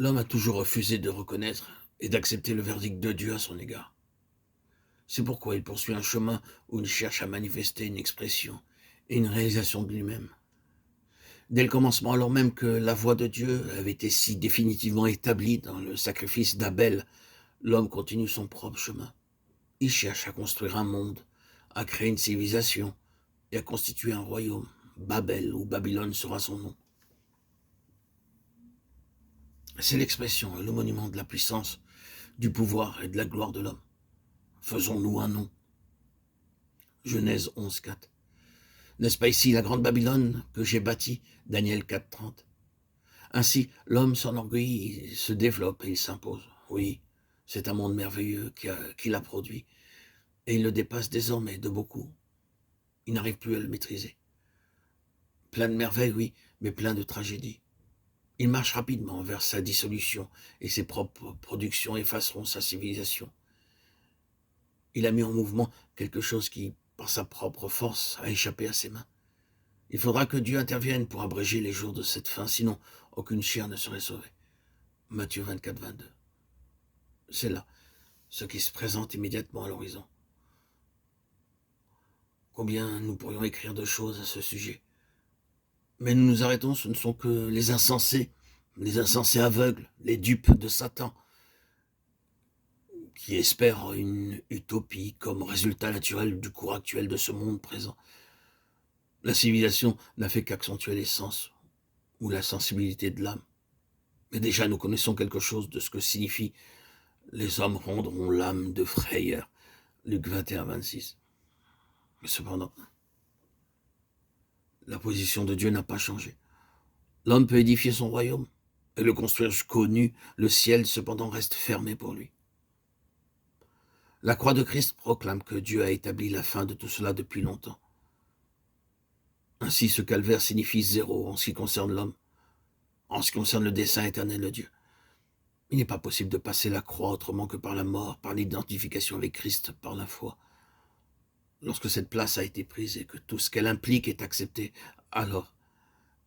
L'homme a toujours refusé de reconnaître et d'accepter le verdict de Dieu à son égard. C'est pourquoi il poursuit un chemin où il cherche à manifester une expression et une réalisation de lui-même. Dès le commencement, alors même que la voix de Dieu avait été si définitivement établie dans le sacrifice d'Abel, l'homme continue son propre chemin. Il cherche à construire un monde, à créer une civilisation et à constituer un royaume. Babel ou Babylone sera son nom. C'est l'expression et le monument de la puissance, du pouvoir et de la gloire de l'homme. Faisons-nous un nom. Genèse 11.4. N'est-ce pas ici la grande Babylone que j'ai bâtie? Daniel 4.30. Ainsi, l'homme s'enorgueillit, se développe et il s'impose. Oui, c'est un monde merveilleux qu'il a produit, et il le dépasse désormais de beaucoup. Il n'arrive plus à le maîtriser. Plein de merveilles, oui, mais plein de tragédies. Il marche rapidement vers sa dissolution, et ses propres productions effaceront sa civilisation. Il a mis en mouvement quelque chose qui, par sa propre force, a échappé à ses mains. Il faudra que Dieu intervienne pour abréger les jours de cette fin, sinon aucune chair ne serait sauvée. Matthieu 24, 22. C'est là ce qui se présente immédiatement à l'horizon. Combien nous pourrions écrire de choses à ce sujet. Mais nous nous arrêtons, ce ne sont que les insensés aveugles, les dupes de Satan, qui espèrent une utopie comme résultat naturel du cours actuel de ce monde présent. La civilisation n'a fait qu'accentuer l'essence ou la sensibilité de l'âme. Mais déjà nous connaissons quelque chose de ce que signifie les hommes rendront l'âme de frayeur. Luc 21, 26. Mais cependant, la position de Dieu n'a pas changé. L'homme peut édifier son royaume et le construire jusqu'aux nues. Le ciel, cependant, reste fermé pour lui. La croix de Christ proclame que Dieu a établi la fin de tout cela depuis longtemps. Ainsi, ce calvaire signifie zéro en ce qui concerne l'homme, en ce qui concerne le dessein éternel de Dieu. Il n'est pas possible de passer la croix autrement que par la mort, par l'identification avec Christ, par la foi. Lorsque cette place a été prise et que tout ce qu'elle implique est accepté, alors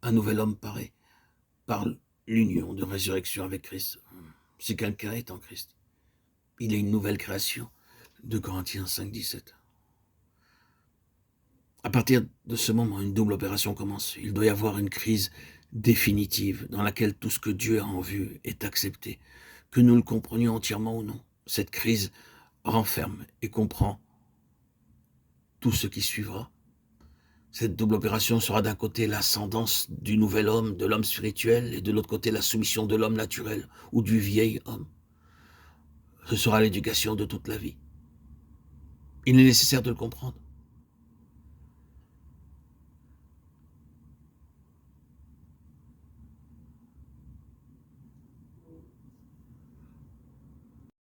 un nouvel homme paraît, par l'union de résurrection avec Christ. Si quelqu'un est en Christ, il est une nouvelle création. 2 Corinthiens 5, 17. À partir de ce moment, une double opération commence. Il doit y avoir une crise définitive dans laquelle tout ce que Dieu a en vue est accepté. Que nous le comprenions entièrement ou non, cette crise renferme et comprend tout ce qui suivra. Cette double opération sera d'un côté l'ascendance du nouvel homme, de l'homme spirituel, et de l'autre côté la soumission de l'homme naturel ou du vieil homme. Ce sera l'éducation de toute la vie. Il est nécessaire de le comprendre.